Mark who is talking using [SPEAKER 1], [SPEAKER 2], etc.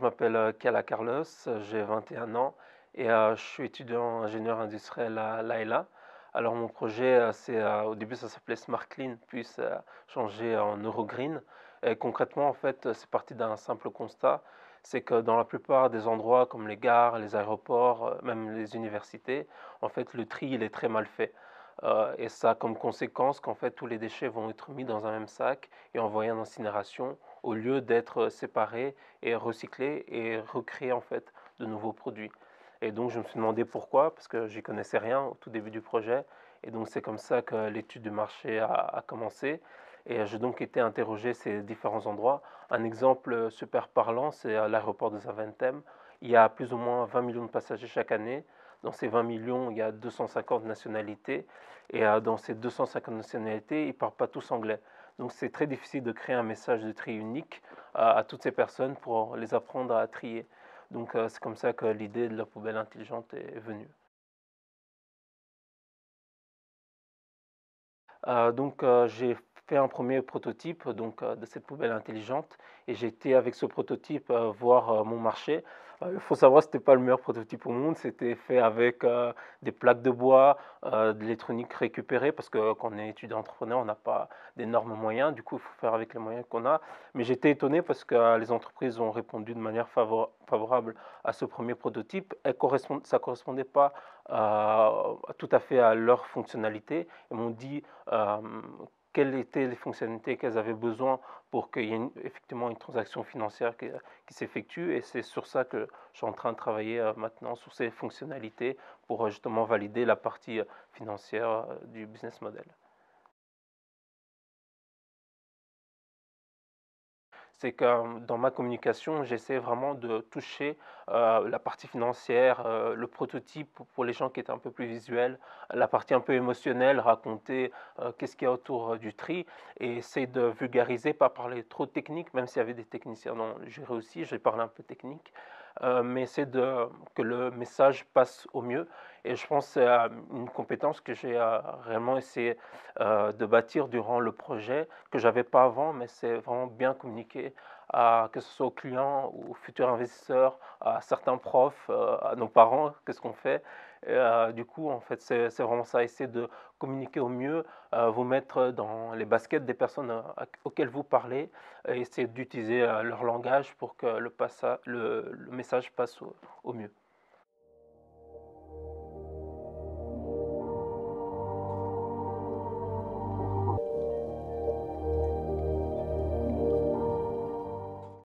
[SPEAKER 1] m'appelle Kala Carlos, j'ai 21 ans et je suis étudiant ingénieur industriel à l'AELA. Alors mon projet, au début ça s'appelait Smart Clean, puis ça a changé en Eurogreen. Et concrètement, en fait, c'est parti d'un simple constat, c'est que dans la plupart des endroits comme les gares, les aéroports, même les universités, en fait, le tri il est très mal fait. Et ça a comme conséquence qu'en fait tous les déchets vont être mis dans un même sac et envoyés en incinération au lieu d'être séparés et recyclés et recréer en fait de nouveaux produits. Et donc je me suis demandé pourquoi, parce que j'y connaissais rien au tout début du projet. Et donc c'est comme ça que l'étude du marché a commencé. Et j'ai donc été interroger ces différents endroits. Un exemple super parlant, c'est à l'aéroport de Zaventem. Il y a plus ou moins 20 millions de passagers chaque année. Dans ces 20 millions, il y a 250 nationalités. Et dans ces 250 nationalités, ils ne parlent pas tous anglais. Donc c'est très difficile de créer un message de tri unique à toutes ces personnes pour les apprendre à trier. Donc c'est comme ça que l'idée de la poubelle intelligente est venue. J'ai fait un premier prototype de cette poubelle intelligente et j'ai été avec ce prototype voir mon marché. Il faut savoir que ce n'était pas le meilleur prototype au monde, c'était fait avec des plaques de bois, de l'électronique récupérée parce que quand on est étudiant entrepreneur, on n'a pas d'énormes moyens, du coup il faut faire avec les moyens qu'on a. Mais j'étais étonné parce que les entreprises ont répondu de manière favorable à ce premier prototype. Ça ne correspondait pas tout à fait à leur fonctionnalité. Ils m'ont dit euh, quelles étaient les fonctionnalités qu'elles avaient besoin pour qu'il y ait effectivement une transaction financière qui s'effectue. Et c'est sur ça que je suis en train de travailler maintenant, sur ces fonctionnalités, pour justement valider la partie financière du business model. C'est que dans ma communication, j'essaie vraiment de toucher la partie financière, le prototype pour les gens qui étaient un peu plus visuels, la partie un peu émotionnelle, raconter qu'est-ce qu'il y a autour du tri et essayer de vulgariser, pas parler trop technique, même s'il y avait des techniciens dans le jury aussi, j'ai parlé un peu technique, mais c'est que le message passe au mieux. Et je pense que c'est une compétence que j'ai réellement essayé de bâtir durant le projet, que j'avais pas avant, mais c'est vraiment bien communiquer, que ce soit aux clients, aux futurs investisseurs, à certains profs, à nos parents, qu'est-ce qu'on fait. Et, du coup, en fait, c'est vraiment ça, essayer de communiquer au mieux, vous mettre dans les baskets des personnes auxquelles vous parlez, et essayer d'utiliser leur langage pour que le message passe au mieux.